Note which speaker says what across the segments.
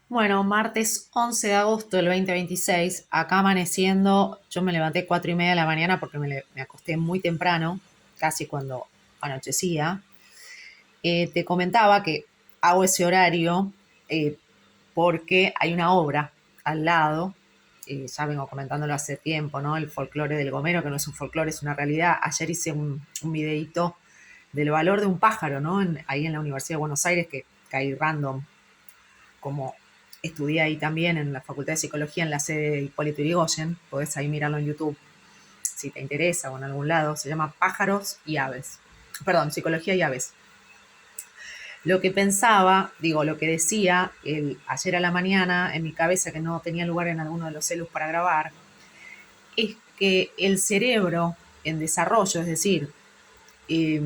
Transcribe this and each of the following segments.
Speaker 1: Bueno, martes 11 de agosto del 2026, acá amaneciendo, yo me levanté 4:30 de la mañana porque me acosté muy temprano, casi cuando anochecía. Te comentaba que hago ese horario eh, porque hay una obra al lado, ya vengo comentándolo hace tiempo, ¿no? El folclore del gomero, que no es un folclore, es una realidad. Ayer hice un videíto del valor de un pájaro, ¿no? Ahí en la Universidad de Buenos Aires, que caí random, como estudié ahí también en la Facultad de Psicología en la sede de Hipólito Yrigoyen, podés ahí mirarlo en YouTube si te interesa o en algún lado, se llama Pájaros y Aves. Perdón, Psicología y Aves. Lo que pensaba, digo, lo que decía ayer a la mañana en mi cabeza, que no tenía lugar en alguno de los celus para grabar, es que el cerebro en desarrollo, es decir, eh,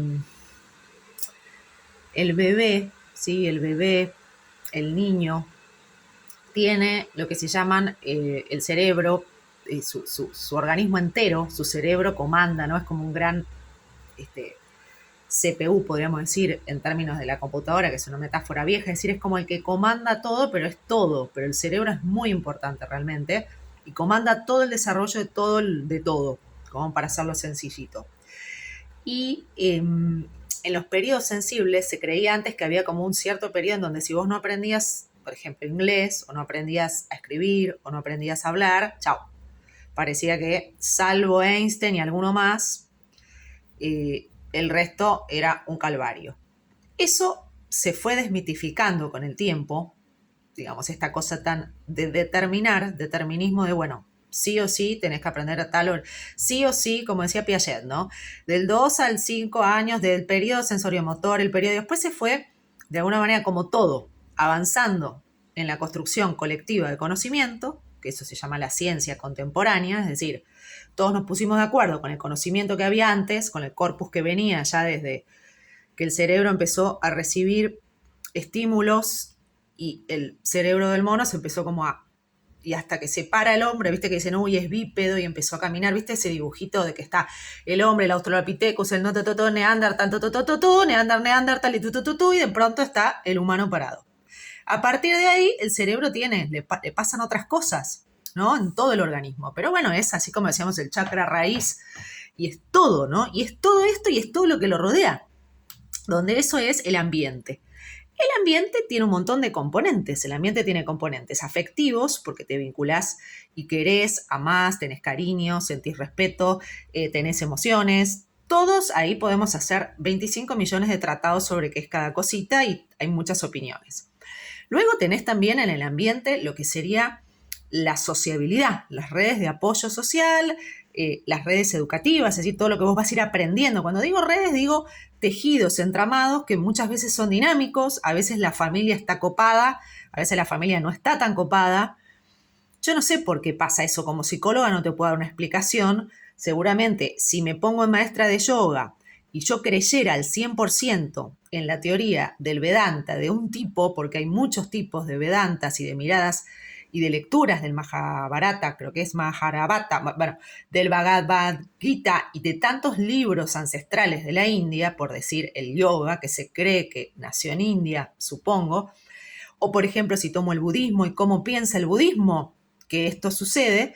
Speaker 1: el bebé, ¿sí? El bebé, el niño, tiene lo que se llaman el cerebro, su organismo entero, su cerebro comanda, ¿no? Es como un gran este, CPU, podríamos decir, en términos de la computadora, que es una metáfora vieja, es decir, es como el que comanda todo, pero es todo, pero el cerebro es muy importante realmente, y comanda todo el desarrollo de todo, como para hacerlo sencillito. Y en los periodos sensibles se creía antes que había como un cierto periodo en donde si vos no aprendías, por ejemplo, inglés, o no aprendías a escribir, o no aprendías a hablar, chao. Parecía que, salvo Einstein y alguno más, el resto era un calvario. Eso se fue desmitificando con el tiempo, digamos, esta cosa tan de determinismo de, bueno, sí o sí tenés que aprender a tal hora, sí o sí, como decía Piaget, ¿no? Del 2 al 5 años del periodo sensoriomotor, el periodo, después se fue, de alguna manera, como todo, avanzando en la construcción colectiva de conocimiento, que eso se llama la ciencia contemporánea, es decir, todos nos pusimos de acuerdo con el conocimiento que había antes, con el corpus que venía ya desde que el cerebro empezó a recibir estímulos y el cerebro del mono se empezó como a... Y hasta que se para el hombre, viste que dicen, uy, es bípedo y empezó a caminar, viste ese dibujito de que está el hombre, el Australopithecus, el no, Neandertal, Neandertal y y de pronto está el humano parado. A partir de ahí, el cerebro le pasan otras cosas, ¿no? En todo el organismo. Pero bueno, es así como decíamos el chakra raíz y es todo, ¿no? Y es todo esto y es todo lo que lo rodea, donde eso es el ambiente. El ambiente tiene un montón de componentes. El ambiente tiene componentes afectivos, porque te vinculás y querés, amás, tenés cariño, sentís respeto, tenés emociones. Todos ahí podemos hacer 25 millones de tratados sobre qué es cada cosita y hay muchas opiniones. Luego tenés también en el ambiente lo que sería la sociabilidad, las redes de apoyo social, las redes educativas, es decir, todo lo que vos vas a ir aprendiendo. Cuando digo redes, digo tejidos, entramados, que muchas veces son dinámicos, a veces la familia está copada, a veces la familia no está tan copada. Yo no sé por qué pasa eso, como psicóloga no te puedo dar una explicación. Seguramente si me pongo en maestra de yoga y yo creyera al 100% en la teoría del Vedanta de un tipo, porque hay muchos tipos de Vedantas y de miradas y de lecturas del Mahabharata, creo que es Mahabharata, bueno, del Bhagavad Gita y de tantos libros ancestrales de la India, por decir el yoga, que se cree que nació en India, supongo, o por ejemplo si tomo el budismo y cómo piensa el budismo que esto sucede,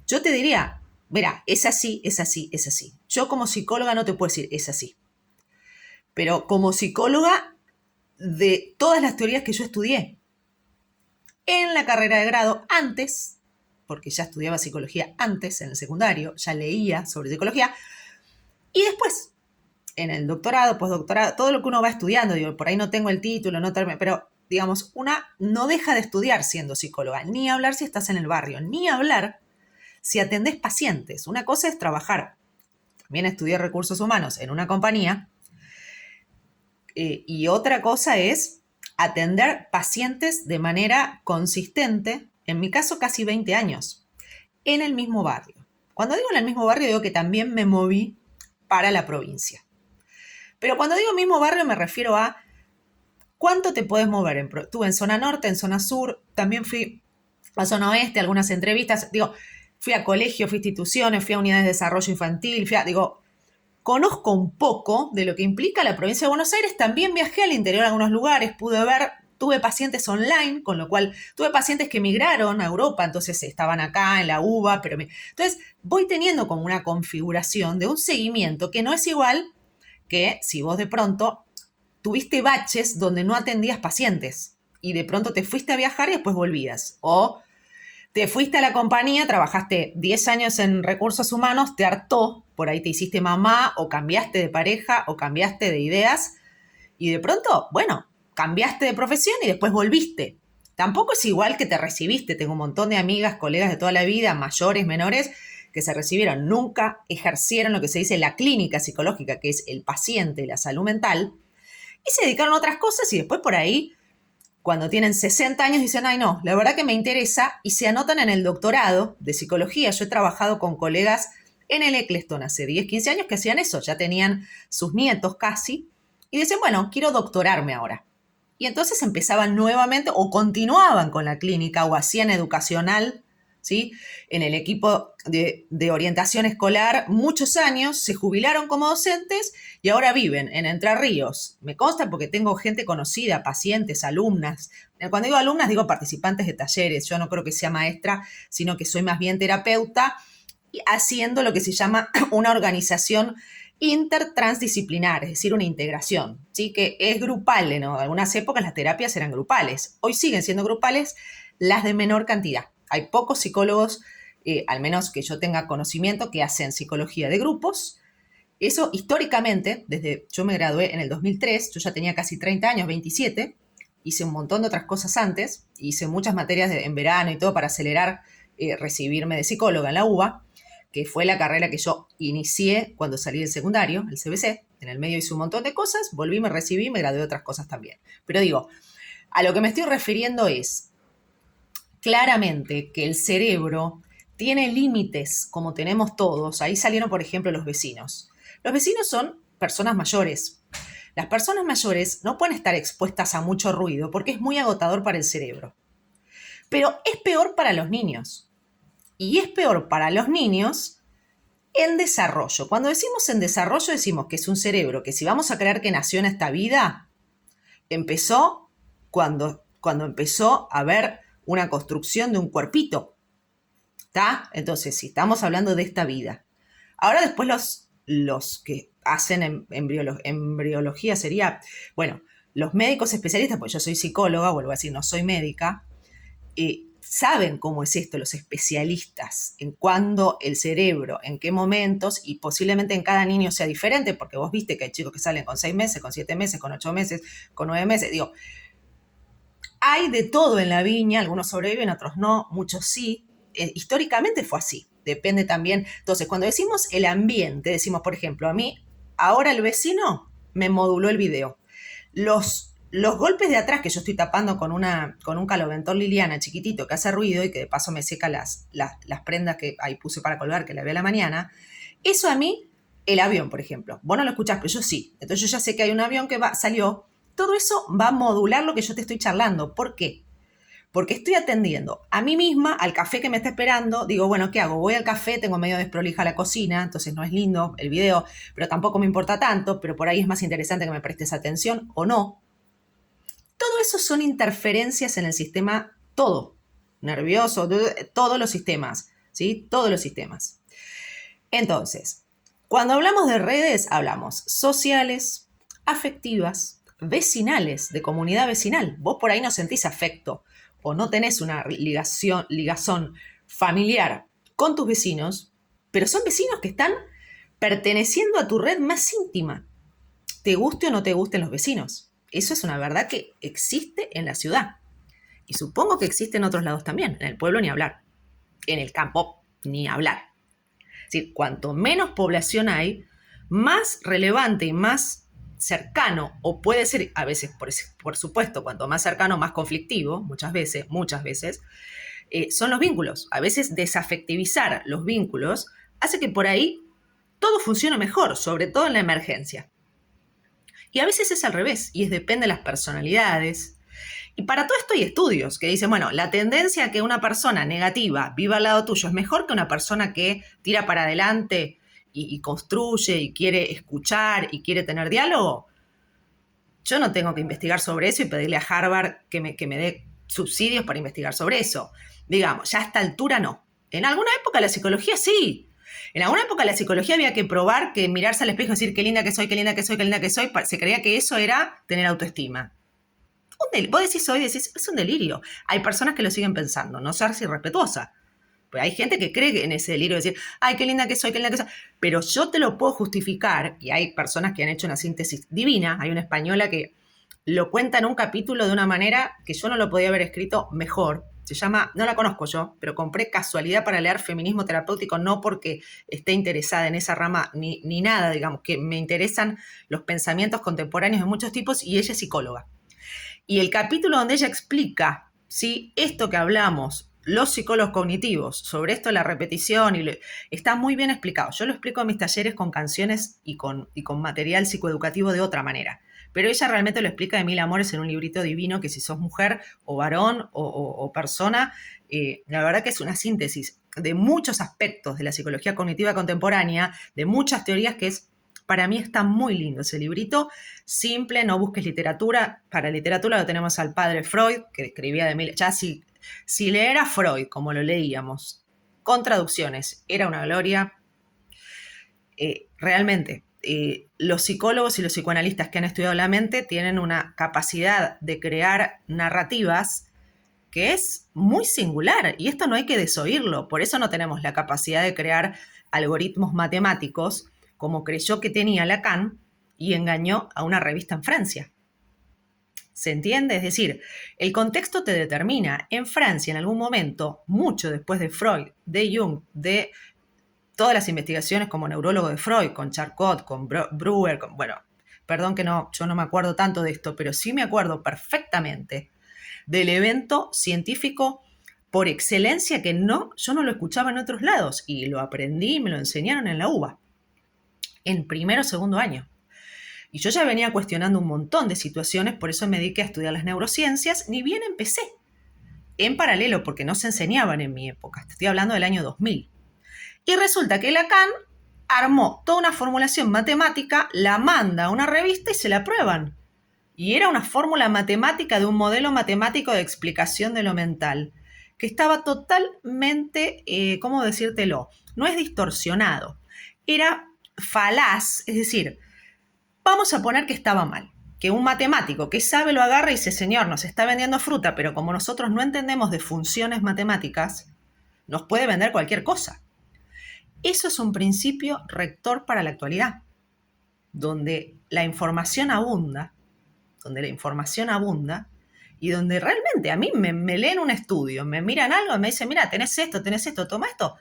Speaker 1: yo te diría, mira, es así, es así, es así. Yo como psicóloga no te puedo decir es así, pero como psicóloga de todas las teorías que yo estudié en la carrera de grado antes, porque ya estudiaba psicología antes en el secundario, ya leía sobre psicología, y después en el doctorado, postdoctorado, todo lo que uno va estudiando, digo, por ahí no tengo el título, no termino, pero digamos, una no deja de estudiar siendo psicóloga, ni hablar si estás en el barrio, ni hablar si atendés pacientes. Una cosa es trabajar, también estudié recursos humanos en una compañía, y otra cosa es atender pacientes de manera consistente, en mi caso casi 20 años, en el mismo barrio. Cuando digo en el mismo barrio, digo que también me moví para la provincia. Pero cuando digo mismo barrio me refiero a cuánto te puedes mover. Estuve en zona norte, en zona sur, también fui a zona oeste, algunas entrevistas, digo, fui a colegios, fui a instituciones, fui a unidades de desarrollo infantil, digo, conozco un poco de lo que implica la provincia de Buenos Aires, también viajé al interior de algunos lugares, pude ver tuve pacientes online, con lo cual tuve pacientes que migraron a Europa, entonces estaban acá en la UBA, entonces voy teniendo como una configuración de un seguimiento que no es igual que si vos de pronto tuviste baches donde no atendías pacientes y de pronto te fuiste a viajar y después volvías, o te fuiste a la compañía, trabajaste 10 años en recursos humanos, te hartó, por ahí te hiciste mamá o cambiaste de pareja o cambiaste de ideas y de pronto, bueno, cambiaste de profesión y después volviste. Tampoco es igual que te recibiste. Tengo un montón de amigas, colegas de toda la vida, mayores, menores, que se recibieron, nunca ejercieron lo que se dice la clínica psicológica, que es el paciente y la salud mental, y se dedicaron a otras cosas y después por ahí, cuando tienen 60 años, dicen, ay no, la verdad que me interesa, y se anotan en el doctorado de psicología. Yo he trabajado con colegas en el Eccleston hace 10, 15 años que hacían eso, ya tenían sus nietos casi, y dicen, bueno, quiero doctorarme ahora. Y entonces empezaban nuevamente o continuaban con la clínica o hacían educacional, ¿sí? En el equipo de orientación escolar muchos años, se jubilaron como docentes y ahora viven en Entre Ríos. Me consta porque tengo gente conocida, pacientes, alumnas. Cuando digo alumnas, digo participantes de talleres. Yo no creo que sea maestra, sino que soy más bien terapeuta, haciendo lo que se llama una organización intertransdisciplinar, es decir, una integración, ¿sí? Que es grupal. En algunas épocas las terapias eran grupales. Hoy siguen siendo grupales, las de menor cantidad. Hay pocos psicólogos, al menos que yo tenga conocimiento, que hacen psicología de grupos. Eso históricamente, desde yo me gradué en el 2003, yo ya tenía casi 30 años, 27, hice un montón de otras cosas antes, hice muchas materias en verano y todo para acelerar recibirme de psicóloga en la UBA, que fue la carrera que yo inicié cuando salí del secundario, el CBC. En el medio hice un montón de cosas, volví, me recibí, me gradué de otras cosas también. Pero digo, a lo que me estoy refiriendo es claramente que el cerebro tiene límites, como tenemos todos. Ahí salieron, por ejemplo, los vecinos. Los vecinos son personas mayores. Las personas mayores no pueden estar expuestas a mucho ruido porque es muy agotador para el cerebro. Pero es peor para los niños. Y es peor para los niños en desarrollo. Cuando decimos en desarrollo, decimos que es un cerebro que, si vamos a creer que nació en esta vida, empezó cuando empezó a haber una construcción de un cuerpito. ¿Está? Entonces, si estamos hablando de esta vida. Ahora después los que hacen embriología sería, bueno, los médicos especialistas, pues yo soy psicóloga, vuelvo a decir, no soy médica, saben cómo es esto, los especialistas, en cuándo el cerebro, en qué momentos, y posiblemente en cada niño sea diferente, porque vos viste que hay chicos que salen con 6 meses, con 7 meses, con 8 meses, con 9 meses, digo, hay de todo en la viña, algunos sobreviven, otros no, muchos sí. Históricamente fue así, depende también. Entonces, cuando decimos el ambiente, decimos, por ejemplo, a mí, ahora el vecino me moduló el video. Los golpes de atrás que yo estoy tapando con un caloventor Liliana chiquitito que hace ruido y que de paso me seca las prendas que ahí puse para colgar, que lavé a la mañana, eso a mí, el avión, por ejemplo, vos no lo escuchás, pero yo sí. Entonces yo ya sé que hay un avión que salió. Todo eso va a modular lo que yo te estoy charlando. ¿Por qué? Porque estoy atendiendo a mí misma, al café que me está esperando. Digo, bueno, ¿qué hago? Voy al café, tengo medio desprolija la cocina, entonces no es lindo el video, pero tampoco me importa tanto, pero por ahí es más interesante que me prestes atención o no. Todo eso son interferencias en el sistema, todo, nervioso, todos los sistemas, ¿sí? Todos los sistemas. Entonces, cuando hablamos de redes, hablamos sociales, afectivas, vecinales, de comunidad vecinal. Vos por ahí no sentís afecto o no tenés una ligazón familiar con tus vecinos, pero son vecinos que están perteneciendo a tu red más íntima. Te guste o no te gusten los vecinos. Eso es una verdad que existe en la ciudad. Y supongo que existe en otros lados también. En el pueblo ni hablar. En el campo ni hablar. Es decir, cuanto menos población hay, más relevante y más cercano, o puede ser a veces, por supuesto, cuanto más cercano, más conflictivo, muchas veces, son los vínculos. A veces desafectivizar los vínculos hace que por ahí todo funcione mejor, sobre todo en la emergencia. Y a veces es al revés, y depende de las personalidades. Y para todo esto hay estudios que dicen, bueno, la tendencia a que una persona negativa viva al lado tuyo es mejor que una persona que tira para adelante y construye y quiere escuchar y quiere tener diálogo. yo no tengo que investigar sobre eso y pedirle a Harvard que me dé subsidios para investigar sobre eso. Digamos, ya a esta altura no. En alguna época la psicología sí. En alguna época la psicología había que probar que mirarse al espejo y decir qué linda que soy, qué linda que soy, qué linda que soy. Se creía que eso era tener autoestima. Vos decís hoy, es un delirio. Hay personas que lo siguen pensando, no ser irrespetuosa. Pues hay gente que cree en ese delirio de decir, ay, qué linda que soy, qué linda que soy. Pero yo te lo puedo justificar, y hay personas que han hecho una síntesis divina. Hay una española que lo cuenta en un capítulo de una manera que yo no lo podía haber escrito mejor. Se llama, no la conozco yo, pero compré casualidad para leer Feminismo Terapéutico, no porque esté interesada en esa rama ni nada, digamos, que me interesan los pensamientos contemporáneos de muchos tipos, y ella es psicóloga. Y el capítulo donde ella explica, ¿sí?, esto que hablamos, los psicólogos cognitivos, sobre esto de la repetición, está muy bien explicado. Yo lo explico en mis talleres con canciones y con material psicoeducativo de otra manera. Pero ella realmente lo explica de mil amores en un librito divino que si sos mujer o varón o persona, la verdad que es una síntesis de muchos aspectos de la psicología cognitiva contemporánea, de muchas teorías que es, para mí está muy lindo ese librito, simple, no busques literatura. Para literatura lo tenemos al padre Freud, que escribía de mil... Ya si leer a Freud, como lo leíamos, con traducciones, era una gloria. Realmente, los psicólogos y los psicoanalistas que han estudiado la mente tienen una capacidad de crear narrativas que es muy singular, y esto no hay que desoírlo. Por eso no tenemos la capacidad de crear algoritmos matemáticos como creyó que tenía Lacan y engañó a una revista en Francia. ¿Se entiende? Es decir, el contexto te determina. En Francia, en algún momento, mucho después de Freud, de Jung, de todas las investigaciones como neurólogo de Freud, con Charcot, con Breuer, perdón que yo no me acuerdo tanto de esto, pero sí me acuerdo perfectamente del evento científico por excelencia que yo no lo escuchaba en otros lados, y lo aprendí y me lo enseñaron en la UBA, en primero o segundo año. Y yo ya venía cuestionando un montón de situaciones, por eso me dediqué a estudiar las neurociencias, ni bien empecé. En paralelo, porque no se enseñaban en mi época, estoy hablando del año 2000. Y resulta que Lacan armó toda una formulación matemática, la manda a una revista y se la prueban. Y era una fórmula matemática de un modelo matemático de explicación de lo mental, que estaba totalmente, ¿cómo decírtelo? No es distorsionado, era falaz, es decir, vamos a poner que estaba mal, que un matemático que sabe lo agarra y dice, señor, nos está vendiendo fruta, pero como nosotros no entendemos de funciones matemáticas, nos puede vender cualquier cosa. Eso es un principio rector para la actualidad, donde la información abunda, y donde realmente a mí me leen un estudio, me miran algo y me dicen, mira, tenés esto, toma esto.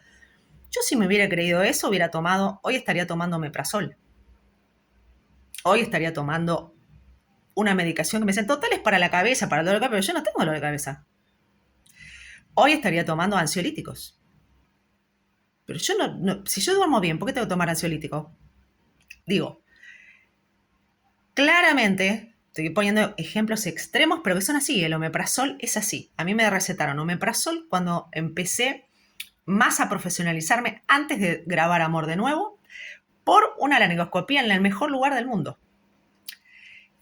Speaker 1: Yo si me hubiera creído eso, hoy estaría tomando omeprazol. Hoy estaría tomando una medicación que me dicen, total es para la cabeza, para el dolor de cabeza, pero yo no tengo dolor de cabeza. Hoy estaría tomando ansiolíticos. Pero yo si yo duermo bien, ¿por qué tengo que tomar ansiolítico? Digo, claramente, estoy poniendo ejemplos extremos, pero que son así. El omeprazol es así. A mí me recetaron omeprazol cuando empecé más a profesionalizarme antes de grabar Amor de Nuevo, por una laringoscopía en el mejor lugar del mundo.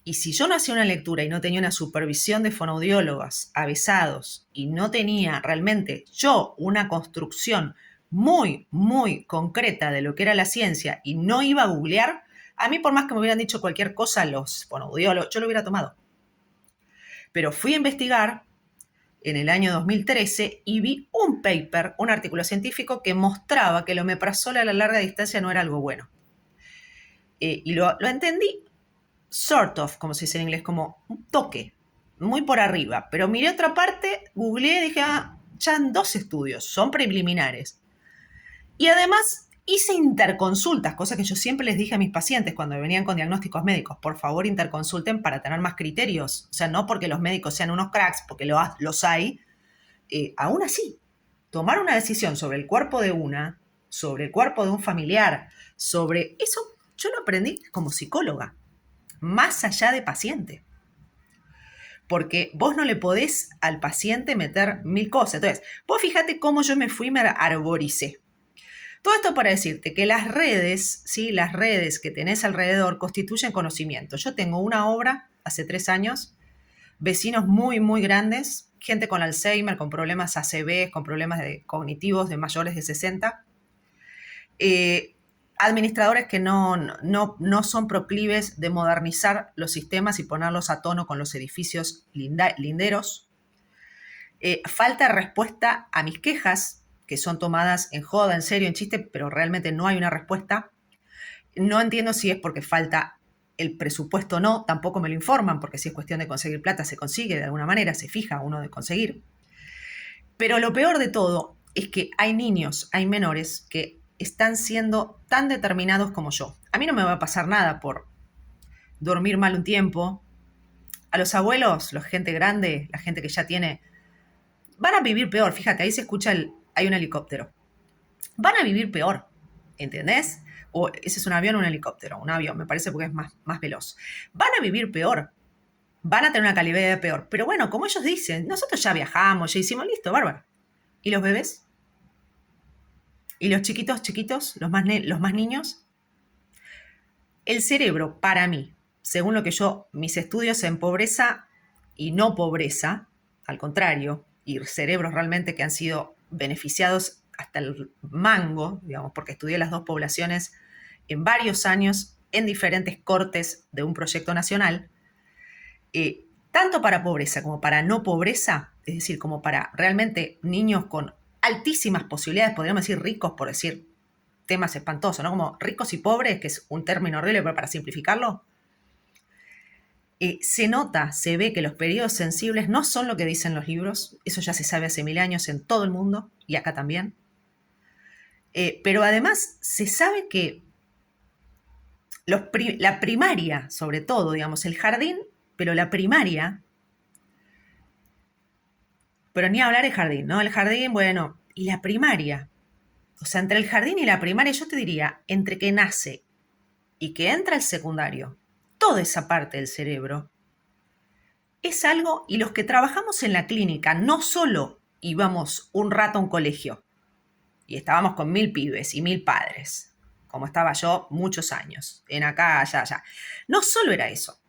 Speaker 1: Y si yo no hacía una lectura y no tenía una supervisión de fonoaudiólogos avesados y no tenía realmente yo una construcción muy, muy concreta de lo que era la ciencia y no iba a googlear, a mí por más que me hubieran dicho cualquier cosa los fonoaudiólogos, yo lo hubiera tomado. Pero fui a investigar en el año 2013 y vi un paper, un artículo científico que mostraba que el omeprazol a la larga distancia no era algo bueno. Y lo entendí sort of, como se dice en inglés, como un toque, muy por arriba. Pero miré otra parte, googleé y dije, ya han 2 estudios, son preliminares. Y además hice interconsultas, cosa que yo siempre les dije a mis pacientes cuando venían con diagnósticos médicos, por favor interconsulten para tener más criterios. O sea, no porque los médicos sean unos cracks, porque los hay. Aún así, tomar una decisión sobre el cuerpo de sobre el cuerpo de un familiar, sobre eso, yo lo aprendí como psicóloga, más allá de paciente. Porque vos no le podés al paciente meter 1000 cosas. Entonces, vos fíjate cómo yo me arboricé. Todo esto para decirte que las redes, ¿sí?, las redes que tenés alrededor constituyen conocimiento. Yo tengo una obra hace 3 años, vecinos muy, muy grandes, gente con Alzheimer, con problemas ACV, con problemas cognitivos de mayores de 60, administradores que no son proclives de modernizar los sistemas y ponerlos a tono con los edificios linderos. Falta de respuesta a mis quejas, que son tomadas en joda, en serio, en chiste, pero realmente no hay una respuesta. No entiendo si es porque falta el presupuesto o no, tampoco me lo informan, porque si es cuestión de conseguir plata, se consigue de alguna manera, se fija uno de conseguir. Pero lo peor de todo es que hay niños, hay menores que están siendo tan determinados como yo. A mí no me va a pasar nada por dormir mal un tiempo. A los abuelos, la gente grande, la gente que ya tiene, van a vivir peor. Fíjate, ahí se escucha hay un helicóptero. Van a vivir peor, ¿entendés? O ese es un avión o un helicóptero. Un avión, me parece, porque es más veloz. Van a vivir peor. Van a tener una calidad de vida peor. Pero bueno, como ellos dicen, nosotros ya viajamos, ya hicimos, listo, bárbaro. ¿Y los bebés? ¿Y los chiquitos, los más niños? El cerebro, para mí, según lo que mis estudios en pobreza y no pobreza, al contrario, y cerebros realmente que han sido beneficiados hasta el mango, digamos, porque estudié las dos poblaciones en varios años en diferentes cortes de un proyecto nacional, tanto para pobreza como para no pobreza, es decir, como para realmente niños con altísimas posibilidades, podríamos decir ricos, por decir temas espantosos, ¿no? Como ricos y pobres, que es un término horrible, pero para simplificarlo, se nota, se ve que los periodos sensibles no son lo que dicen los libros, eso ya se sabe hace 1000 años en todo el mundo, y acá también. Pero además se sabe que la primaria, sobre todo, digamos, el jardín, pero la primaria, pero ni hablar de jardín, ¿no? El jardín, bueno, y la primaria. O sea, entre el jardín y la primaria, yo te diría, entre que nace y que entra al secundario, toda esa parte del cerebro es algo, y los que trabajamos en la clínica no solo íbamos un rato a un colegio y estábamos con 1000 pibes y 1000 padres, como estaba yo muchos años, en acá, allá. No solo era eso.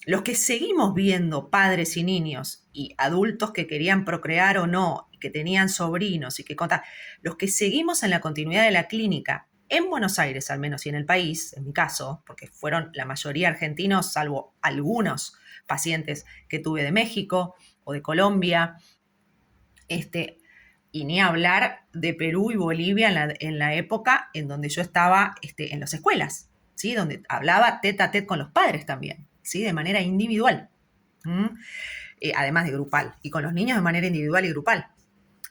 Speaker 1: Los que seguimos viendo padres y niños y adultos que querían procrear o no, que tenían sobrinos y que contaban, los que seguimos en la continuidad de la clínica, en Buenos Aires al menos y en el país, en mi caso, porque fueron la mayoría argentinos, salvo algunos pacientes que tuve de México o de Colombia, y ni hablar de Perú y Bolivia en la época en donde yo estaba en las escuelas, ¿sí? Donde hablaba tete a tete con los padres también, ¿sí? De manera individual, además de grupal, y con los niños de manera individual y grupal.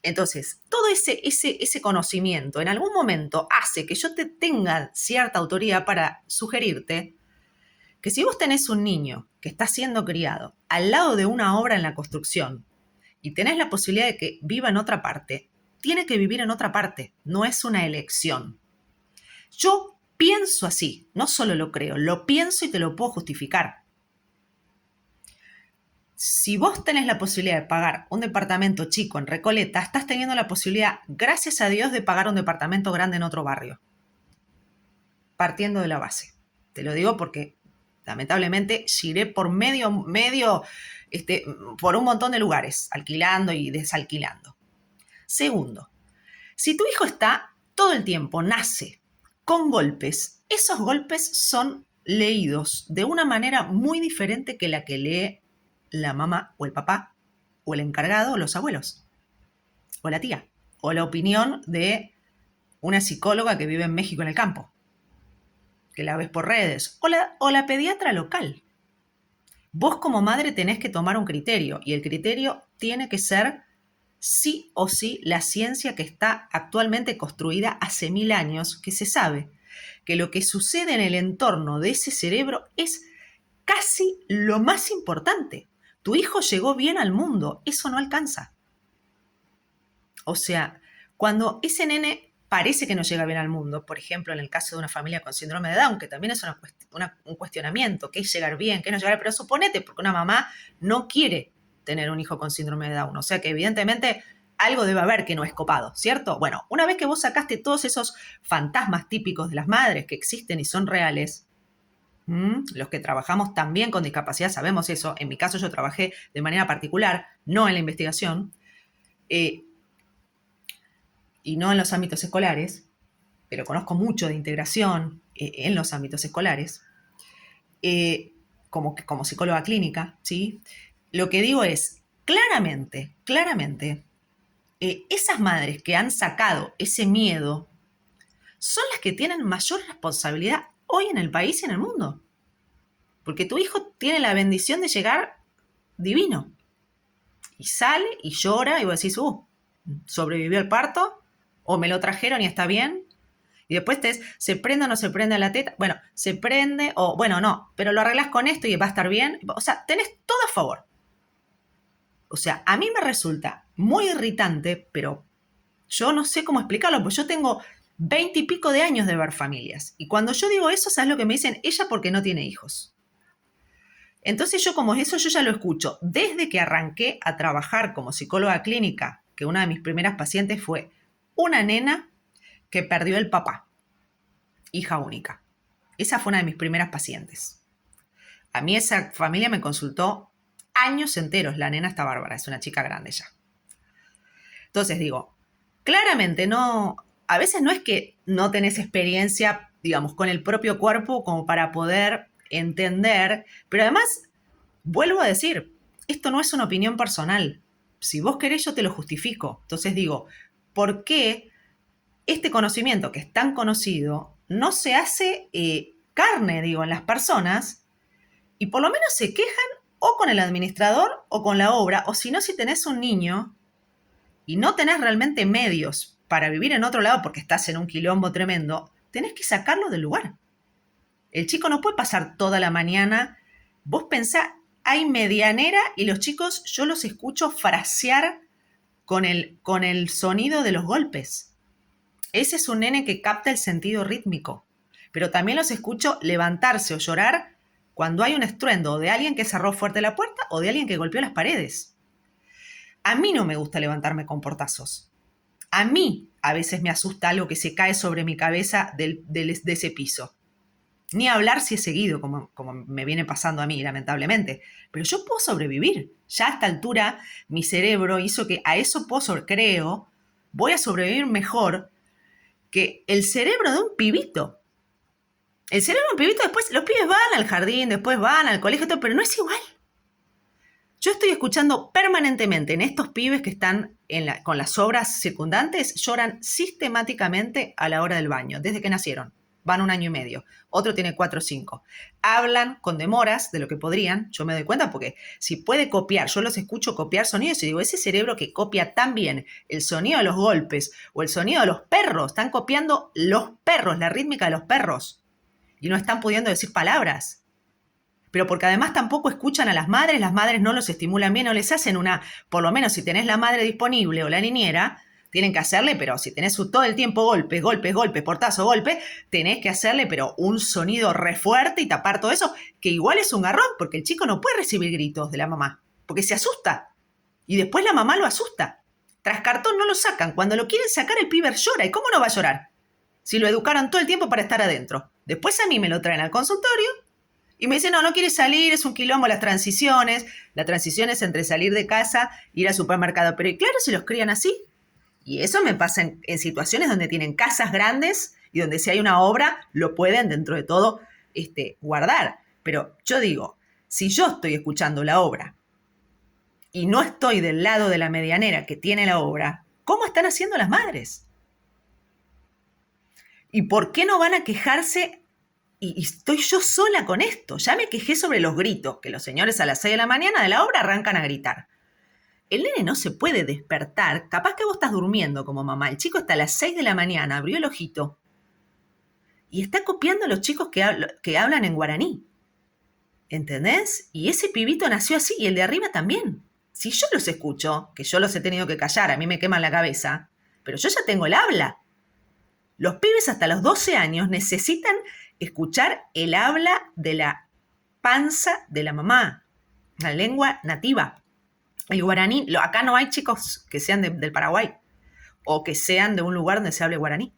Speaker 1: Entonces, todo ese conocimiento en algún momento hace que yo te tenga cierta autoridad para sugerirte que si vos tenés un niño que está siendo criado al lado de una obra en la construcción y tenés la posibilidad de que viva en otra parte, tiene que vivir en otra parte, no es una elección. Yo pienso así, no solo lo creo, lo pienso y te lo puedo justificar. Si vos tenés la posibilidad de pagar un departamento chico en Recoleta, estás teniendo la posibilidad, gracias a Dios, de pagar un departamento grande en otro barrio. Partiendo de la base. Te lo digo porque, lamentablemente, giré por por un montón de lugares, alquilando y desalquilando. Segundo, si tu hijo está todo el tiempo, nace con golpes, esos golpes son leídos de una manera muy diferente que la que lee la mamá o el papá o el encargado o los abuelos o la tía o la opinión de una psicóloga que vive en México en el campo, que la ves por redes, o la pediatra local. Vos como madre tenés que tomar un criterio y el criterio tiene que ser sí o sí la ciencia que está actualmente construida hace 1000 años, que se sabe que lo que sucede en el entorno de ese cerebro es casi lo más importante. Tu hijo llegó bien al mundo, eso no alcanza. O sea, cuando ese nene parece que no llega bien al mundo, por ejemplo, en el caso de una familia con síndrome de Down, que también es un cuestionamiento, qué es llegar bien, qué no llegar, pero suponete, porque una mamá no quiere tener un hijo con síndrome de Down, o sea que evidentemente algo debe haber que no es copado, ¿cierto? Bueno, una vez que vos sacaste todos esos fantasmas típicos de las madres que existen y son reales, Los que trabajamos también con discapacidad sabemos eso. En mi caso yo trabajé de manera particular, no en la investigación, y no en los ámbitos escolares, pero conozco mucho de integración en los ámbitos escolares, como psicóloga clínica, ¿sí? Lo que digo es, claramente, esas madres que han sacado ese miedo son las que tienen mayor responsabilidad hoy en el país y en el mundo. Porque tu hijo tiene la bendición de llegar divino. Y sale y llora y vos decís, sobrevivió el parto, o me lo trajeron y está bien. Y después se prende o no se prende la teta. Bueno, se prende o, bueno, no, pero lo arreglás con esto y va a estar bien. O sea, tenés todo a favor. O sea, a mí me resulta muy irritante, pero yo no sé cómo explicarlo, porque yo tengo 20 y pico de años de ver familias. Y cuando yo digo eso, ¿sabes lo que me dicen? Ella porque no tiene hijos. Entonces yo como eso, yo ya lo escucho. Desde que arranqué a trabajar como psicóloga clínica, que una de mis primeras pacientes fue una nena que perdió el papá, hija única. Esa fue una de mis primeras pacientes. A mí esa familia me consultó años enteros. La nena está bárbara, es una chica grande ya. Entonces digo, claramente no, a veces no es que no tenés experiencia, digamos, con el propio cuerpo como para poder entender, pero además, vuelvo a decir, esto no es una opinión personal. Si vos querés, yo te lo justifico. Entonces digo, ¿por qué este conocimiento que es tan conocido no se hace carne, digo, en las personas y por lo menos se quejan o con el administrador o con la obra, o si no, si tenés un niño y no tenés realmente medios para vivir en otro lado porque estás en un quilombo tremendo, tenés que sacarlo del lugar. El chico no puede pasar toda la mañana. Vos pensá, hay medianera y los chicos yo los escucho frasear con el sonido de los golpes. Ese es un nene que capta el sentido rítmico. Pero también los escucho levantarse o llorar cuando hay un estruendo de alguien que cerró fuerte la puerta o de alguien que golpeó las paredes. A mí no me gusta levantarme con portazos. A mí a veces me asusta algo que se cae sobre mi cabeza de ese piso. Ni hablar si es seguido, como me viene pasando a mí, lamentablemente. Pero yo puedo sobrevivir. Ya a esta altura, mi cerebro hizo que a eso creo, voy a sobrevivir mejor que el cerebro de un pibito. El cerebro de un pibito, después los pibes van al jardín, después van al colegio, pero no es igual. Yo estoy escuchando permanentemente en estos pibes que están con las obras circundantes, lloran sistemáticamente a la hora del baño, desde que nacieron. Van 1 año y medio. Otro tiene 4 o 5. Hablan con demoras de lo que podrían. Yo me doy cuenta porque si puede copiar, yo los escucho copiar sonidos y digo, ese cerebro que copia tan bien el sonido de los golpes o el sonido de los perros, están copiando los perros, la rítmica de los perros. Y no están pudiendo decir palabras. Pero porque además tampoco escuchan a las madres no los estimulan bien, no les hacen por lo menos si tenés la madre disponible o la niñera, tienen que hacerle, pero si tenés todo el tiempo golpes, portazo, golpe, tenés que hacerle, pero un sonido re fuerte y tapar todo eso, que igual es un garrón, porque el chico no puede recibir gritos de la mamá, porque se asusta. Y después la mamá lo asusta. Tras cartón no lo sacan. Cuando lo quieren sacar, el pibe llora. ¿Y cómo no va a llorar? Si lo educaron todo el tiempo para estar adentro. Después a mí me lo traen al consultorio y me dicen, no quiere salir, es un quilombo las transiciones. La transición es entre salir de casa e ir al supermercado. Pero y claro, si los crían así. Y eso me pasa en situaciones donde tienen casas grandes y donde si hay una obra, lo pueden dentro de todo guardar. Pero yo digo, si yo estoy escuchando la obra y no estoy del lado de la medianera que tiene la obra, ¿cómo están haciendo las madres? ¿Y por qué no van a quejarse? Y estoy yo sola con esto. Ya me quejé sobre los gritos, que los señores a las 6 de la mañana de la obra arrancan a gritar. El nene no se puede despertar. Capaz que vos estás durmiendo como mamá. El chico está a las 6 de la mañana, abrió el ojito y está copiando a los chicos que hablan en guaraní. ¿Entendés? Y ese pibito nació así y el de arriba también. Si yo los escucho, que yo los he tenido que callar, a mí me queman la cabeza, pero yo ya tengo el habla. Los pibes hasta los 12 años necesitan escuchar el habla de la panza de la mamá, la lengua nativa. El guaraní, acá no hay chicos que sean del Paraguay o que sean de un lugar donde se hable guaraní.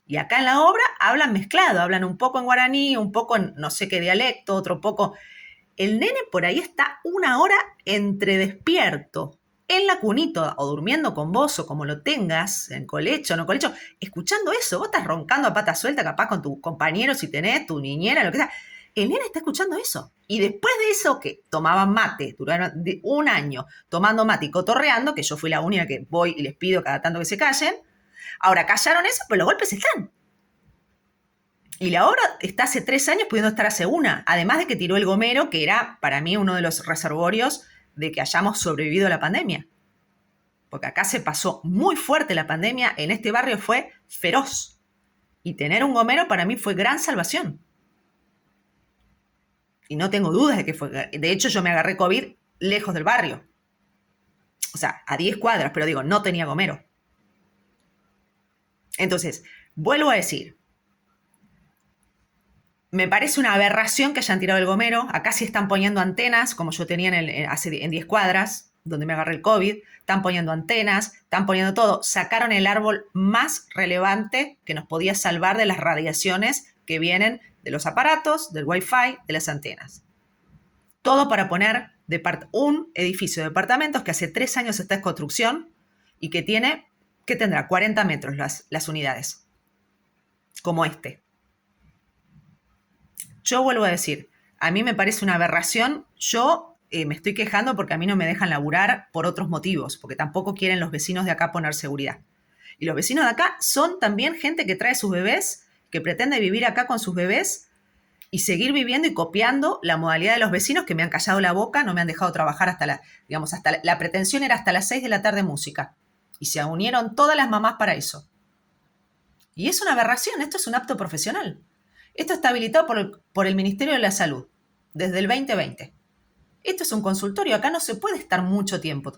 Speaker 1: Y acá en la obra hablan mezclado, hablan un poco en guaraní, un poco en no sé qué dialecto, otro poco. El nene por ahí está 1 hora entre despierto, en la cunita o durmiendo con vos o como lo tengas, en colecho, no colecho, escuchando eso. Vos estás roncando a pata suelta, capaz con tu compañero, si tenés, tu niñera, lo que sea. El nene está escuchando eso. Y después de eso, que tomaban mate, duraron 1 año tomando mate y cotorreando, que yo fui la única que voy y les pido cada tanto que se callen. Ahora callaron eso, pero los golpes están. Y la obra está hace 3 años pudiendo estar hace 1. Además de que tiró el gomero, que era para mí uno de los reservorios de que hayamos sobrevivido a la pandemia. Porque acá se pasó muy fuerte la pandemia, en este barrio fue feroz. Y tener un gomero para mí fue gran salvación. Y no tengo dudas de que fue. De hecho, yo me agarré COVID lejos del barrio. O sea, a 10 cuadras, pero digo, no tenía gomero. Entonces, vuelvo a decir, me parece una aberración que hayan tirado el gomero. Acá sí están poniendo antenas, como yo tenía en 10 cuadras, donde me agarré el COVID. Están poniendo antenas, están poniendo todo. Sacaron el árbol más relevante que nos podía salvar de las radiaciones que vienen de los aparatos, del wifi, de las antenas. Todo para poner un edificio de departamentos que hace 3 años está en construcción y que tiene, ¿qué tendrá? 40 metros las unidades, como este. Yo vuelvo a decir, a mí me parece una aberración. Yo me estoy quejando porque a mí no me dejan laburar por otros motivos, porque tampoco quieren los vecinos de acá poner seguridad. Y los vecinos de acá son también gente que trae sus bebés, que pretende vivir acá con sus bebés y seguir viviendo y copiando la modalidad de los vecinos que me han callado la boca, no me han dejado trabajar hasta la pretensión era hasta las 6 de la tarde música. Y se unieron todas las mamás para eso. Y es una aberración, esto es un acto profesional. Esto está habilitado por el Ministerio de la Salud desde el 2020. Esto es un consultorio, acá no se puede estar mucho tiempo.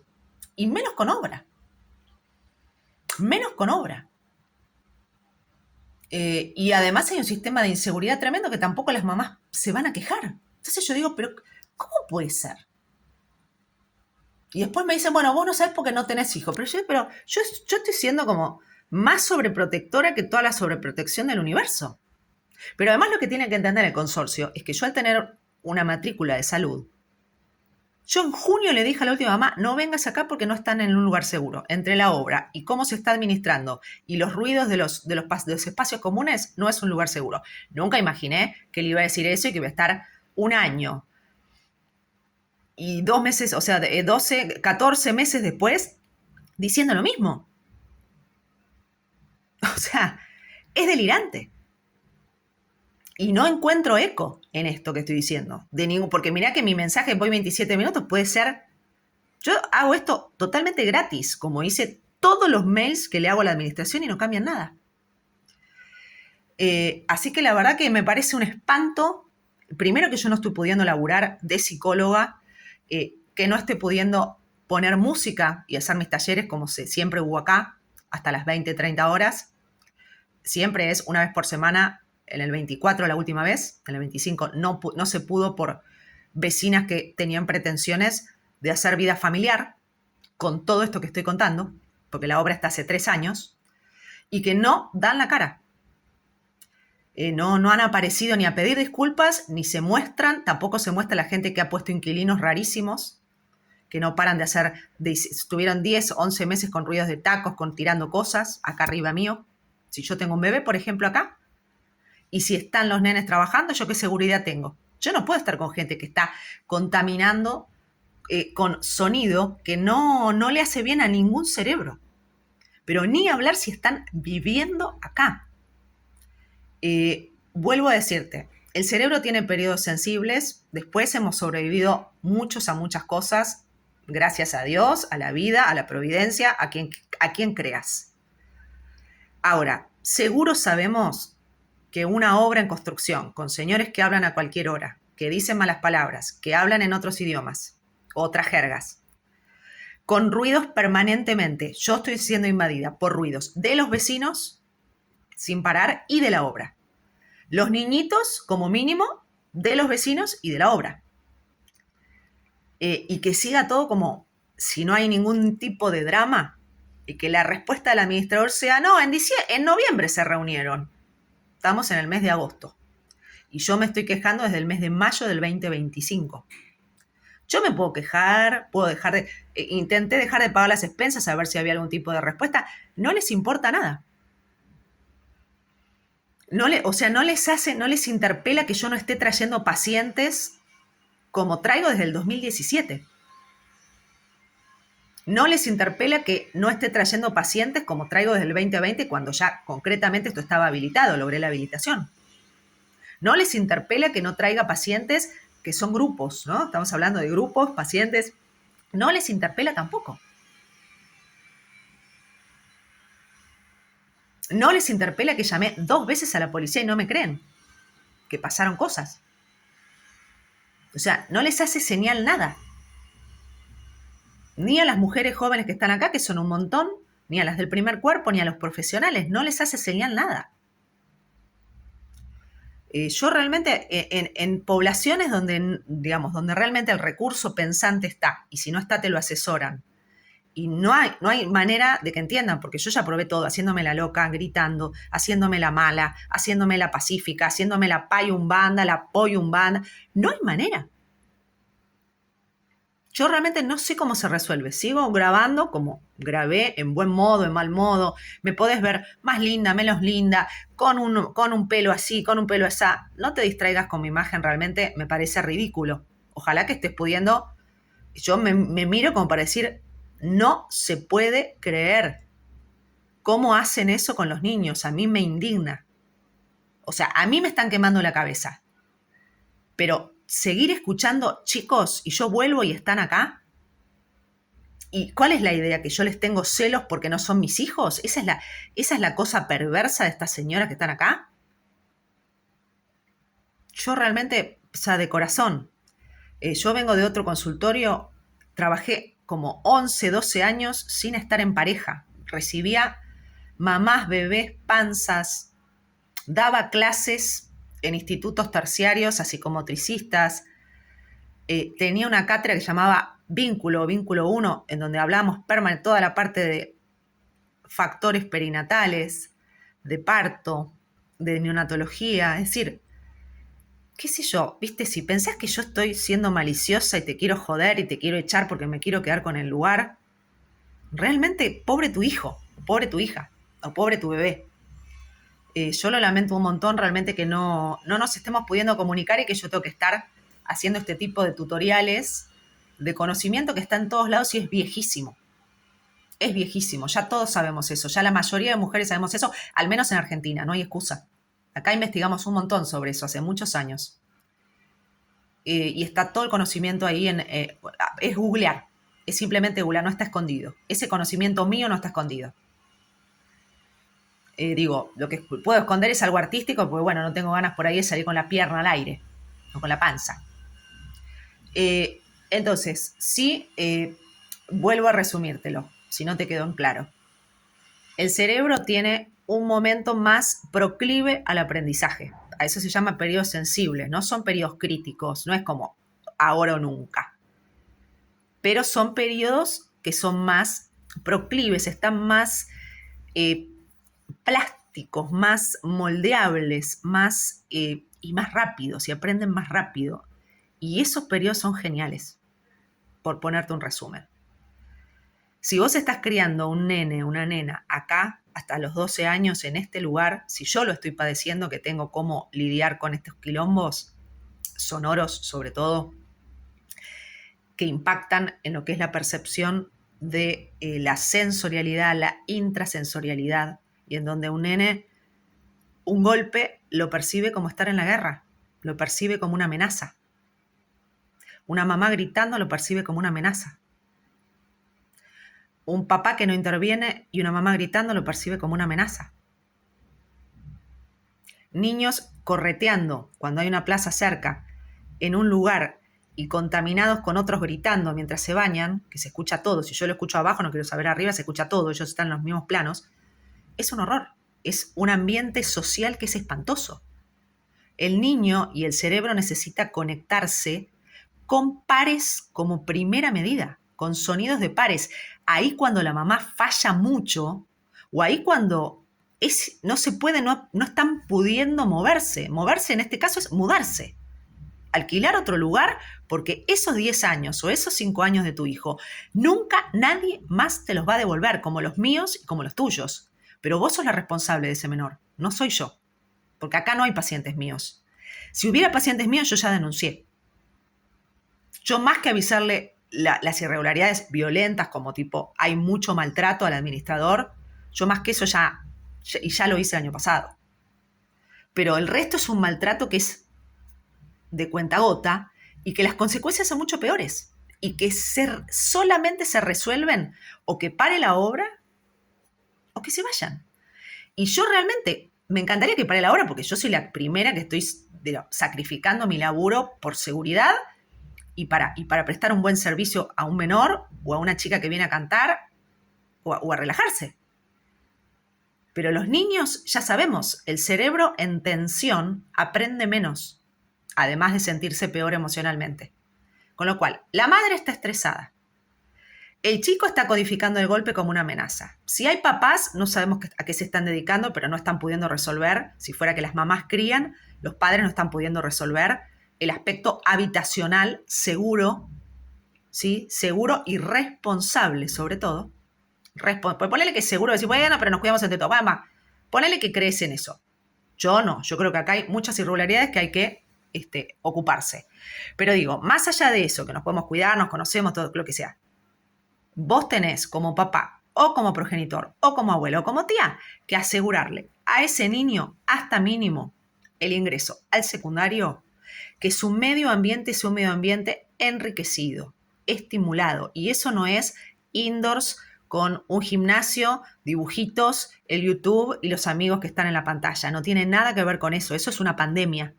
Speaker 1: Y menos con obra. Menos con obra. Y además hay un sistema de inseguridad tremendo que tampoco las mamás se van a quejar. Entonces yo digo, pero ¿cómo puede ser? Y después me dicen, bueno, vos no sabés porque no tenés hijos. Pero yo estoy siendo como más sobreprotectora que toda la sobreprotección del universo. Pero además lo que tiene que entender el consorcio es que yo al tener una matrícula de salud, yo en junio le dije a la última mamá, no vengas acá porque no están en un lugar seguro. Entre la obra y cómo se está administrando y los ruidos de los espacios comunes, no es un lugar seguro. Nunca imaginé que le iba a decir eso y que iba a estar 1 año y 2 meses, o sea, 12, 14 meses después, diciendo lo mismo. O sea, es delirante. Y no encuentro eco en esto que estoy diciendo. Porque mirá que mi mensaje, voy 27 minutos, puede ser... Yo hago esto totalmente gratis, como hice todos los mails que le hago a la administración y no cambian nada. Así que la verdad que me parece un espanto. Primero que yo no estoy pudiendo laburar de psicóloga, que no esté pudiendo poner música y hacer mis talleres como siempre hubo acá, hasta las 20, 30 horas. Siempre es una vez por semana. En el 24 la última vez, en el 25 no se pudo por vecinas que tenían pretensiones de hacer vida familiar con todo esto que estoy contando, porque la obra está hace 3 años, y que no dan la cara. No han aparecido ni a pedir disculpas, ni se muestran, tampoco se muestra la gente que ha puesto inquilinos rarísimos, que no paran de hacer, estuvieron 10, 11 meses con ruidos de tacos, tirando cosas, acá arriba mío. Si yo tengo un bebé, por ejemplo, acá, y si están los nenes trabajando, ¿yo qué seguridad tengo? Yo no puedo estar con gente que está contaminando con sonido que no le hace bien a ningún cerebro. Pero ni hablar si están viviendo acá. Vuelvo a decirte, el cerebro tiene periodos sensibles, después hemos sobrevivido muchos a muchas cosas, gracias a Dios, a la vida, a la providencia, a quien creas. Ahora, seguro sabemos que una obra en construcción, con señores que hablan a cualquier hora, que dicen malas palabras, que hablan en otros idiomas, otras jergas, con ruidos permanentemente, yo estoy siendo invadida por ruidos de los vecinos, sin parar, y de la obra. Los niñitos, como mínimo, de los vecinos y de la obra. Y que siga todo como, si no hay ningún tipo de drama, y que la respuesta del administrador sea, no, en noviembre se reunieron. Estamos en el mes de agosto. Y yo me estoy quejando desde el mes de mayo del 2025. Yo me puedo quejar, intenté dejar de pagar las expensas a ver si había algún tipo de respuesta. No les importa nada. No les interpela que yo no esté trayendo pacientes como traigo desde el 2017. No les interpela que no esté trayendo pacientes como traigo desde el 2020 cuando ya concretamente esto estaba habilitado, logré la habilitación. No les interpela que no traiga pacientes que son grupos, ¿no? Estamos hablando de grupos, pacientes. No les interpela tampoco. No les interpela que llamé 2 veces a la policía y no me creen, que pasaron cosas. O sea, no les hace señal nada. Ni a las mujeres jóvenes que están acá, que son un montón, ni a las del primer cuerpo, ni a los profesionales. No les hace señal nada. Yo realmente, en poblaciones donde realmente el recurso pensante está, y si no está te lo asesoran, y no hay manera de que entiendan, porque yo ya probé todo, haciéndome la loca, gritando, haciéndome la mala, haciéndome la pacífica, haciéndome la payumbanda, la poyumbanda. No hay manera. Yo realmente no sé cómo se resuelve. Sigo grabando como grabé, en buen modo, en mal modo. Me podés ver más linda, menos linda, con un pelo así, con un pelo así. No te distraigas con mi imagen, realmente me parece ridículo. Ojalá que estés pudiendo. Yo me miro como para decir, no se puede creer cómo hacen eso con los niños. A mí me indigna. O sea, a mí me están quemando la cabeza. Pero seguir escuchando, chicos, y yo vuelvo y están acá. ¿Y cuál es la idea? ¿Que yo les tengo celos porque no son mis hijos? ¿Esa es la cosa perversa de estas señoras que están acá? Yo realmente, o sea, de corazón, yo vengo de otro consultorio, trabajé como 11, 12 años sin estar en pareja. Recibía mamás, bebés, panzas, daba clases en institutos terciarios a psicomotricistas, tenía una cátedra que se llamaba Vínculo 1, en donde hablábamos toda la parte de factores perinatales, de parto, de neonatología, es decir, qué sé yo, viste, si pensás que yo estoy siendo maliciosa y te quiero joder y te quiero echar porque me quiero quedar con el lugar, realmente pobre tu hijo, pobre tu hija, o pobre tu bebé. Yo lo lamento un montón realmente que no nos estemos pudiendo comunicar y que yo tengo que estar haciendo este tipo de tutoriales de conocimiento que está en todos lados y es viejísimo. Es viejísimo, ya todos sabemos eso, ya la mayoría de mujeres sabemos eso, al menos en Argentina, no hay excusa. Acá investigamos un montón sobre eso hace muchos años. Y está todo el conocimiento ahí, es googlear, es simplemente googlear, no está escondido. Ese conocimiento mío no está escondido. Lo que puedo esconder es algo artístico, porque bueno, no tengo ganas por ahí de salir con la pierna al aire, o con la panza. Entonces, sí, vuelvo a resumírtelo, si no te quedó en claro. El cerebro tiene un momento más proclive al aprendizaje. A eso se llama periodos sensibles, no son periodos críticos, no es como ahora o nunca. Pero son periodos que son más proclives, están más plásticos, más moldeables, y más rápidos, y aprenden más rápido. Y esos periodos son geniales, por ponerte un resumen. Si vos estás criando un nene, una nena, acá, hasta los 12 años, en este lugar, si yo lo estoy padeciendo, que tengo cómo lidiar con estos quilombos, sonoros sobre todo, que impactan en lo que es la percepción de la sensorialidad, la intrasensorialidad, y en donde un nene, un golpe, lo percibe como estar en la guerra, lo percibe como una amenaza. Una mamá gritando lo percibe como una amenaza. Un papá que no interviene y una mamá gritando lo percibe como una amenaza. Niños correteando cuando hay una plaza cerca, en un lugar, y contaminados con otros gritando mientras se bañan, que se escucha todo. Si yo lo escucho abajo, no quiero saber arriba, se escucha todo, ellos están en los mismos planos. Es un horror. Es un ambiente social que es espantoso. El niño y el cerebro necesita conectarse con pares como primera medida. con sonidos de pares. Ahí cuando la mamá falla mucho, o ahí cuando no se puede, no están pudiendo moverse. Moverse en este caso es mudarse. Alquilar otro lugar, porque esos 10 años o esos 5 años de tu hijo, nunca nadie más te los va a devolver, como los míos y como los tuyos. Pero vos sos la responsable de ese menor, no soy yo. Porque acá no hay pacientes míos. Si hubiera pacientes míos, yo ya denuncié. Yo más que avisarle las irregularidades violentas, como tipo hay mucho maltrato al administrador, yo más que eso ya lo hice el año pasado. Pero el resto es un maltrato que es de cuentagota y que las consecuencias son mucho peores y que solamente se resuelven o que pare la obra o que se vayan. Y yo realmente me encantaría que pare la obra porque yo soy la primera que estoy sacrificando mi laburo por seguridad y para prestar un buen servicio a un menor o a una chica que viene a cantar o a relajarse. Pero los niños, ya sabemos, el cerebro en tensión aprende menos, además de sentirse peor emocionalmente. Con lo cual, la madre está estresada. El chico está codificando el golpe como una amenaza. Si hay papás, no sabemos a qué se están dedicando, pero no están pudiendo resolver. Si fuera que las mamás crían, los padres no están pudiendo resolver el aspecto habitacional seguro, ¿sí? Seguro y responsable, sobre todo. Pues ponele que es seguro, decir, bueno, pero nos cuidamos entre todos. Mamá, ponele que crees en eso. Yo no. Yo creo que acá hay muchas irregularidades que hay que ocuparse. Pero digo, más allá de eso, que nos podemos cuidar, nos conocemos, todo lo que sea, vos tenés como papá o como progenitor o como abuelo o como tía que asegurarle a ese niño hasta mínimo el ingreso al secundario, que su medio ambiente sea un medio ambiente enriquecido, estimulado. Y eso no es indoors con un gimnasio, dibujitos, el YouTube y los amigos que están en la pantalla. No tiene nada que ver con eso. Eso es una pandemia.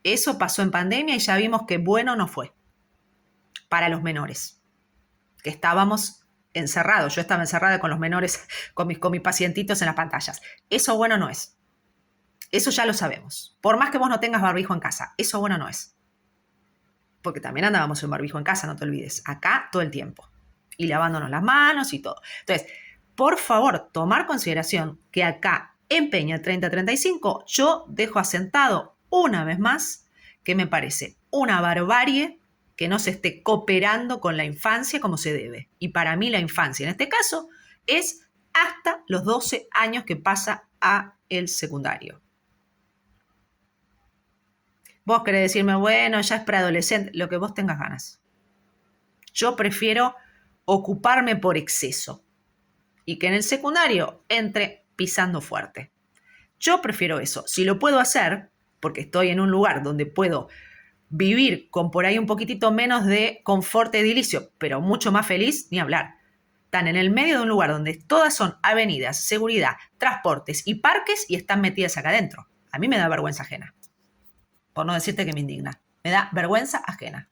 Speaker 1: Eso pasó en pandemia y ya vimos que bueno no fue para los menores, que estábamos encerrados. Yo estaba encerrada con los menores, con mis pacientitos en las pantallas. Eso bueno no es. Eso ya lo sabemos. Por más que vos no tengas barbijo en casa, eso bueno no es. Porque también andábamos en barbijo en casa, no te olvides. Acá todo el tiempo. Y lavándonos las manos y todo. Entonces, por favor, tomar consideración que acá en Peña 3035 yo dejo asentado una vez más que me parece una barbarie que no se esté cooperando con la infancia como se debe. Y para mí la infancia en este caso es hasta los 12 años que pasa a el secundario. Vos querés decirme, bueno, ya es preadolescente, lo que vos tengas ganas. Yo prefiero ocuparme por exceso y que en el secundario entre pisando fuerte. Yo prefiero eso. Si lo puedo hacer, porque estoy en un lugar donde puedo vivir con por ahí un poquitito menos de confort edilicio, pero mucho más feliz, ni hablar. Están en el medio de un lugar donde todas son avenidas, seguridad, transportes y parques y están metidas acá adentro. A mí me da vergüenza ajena. Por no decirte que me indigna. Me da vergüenza ajena.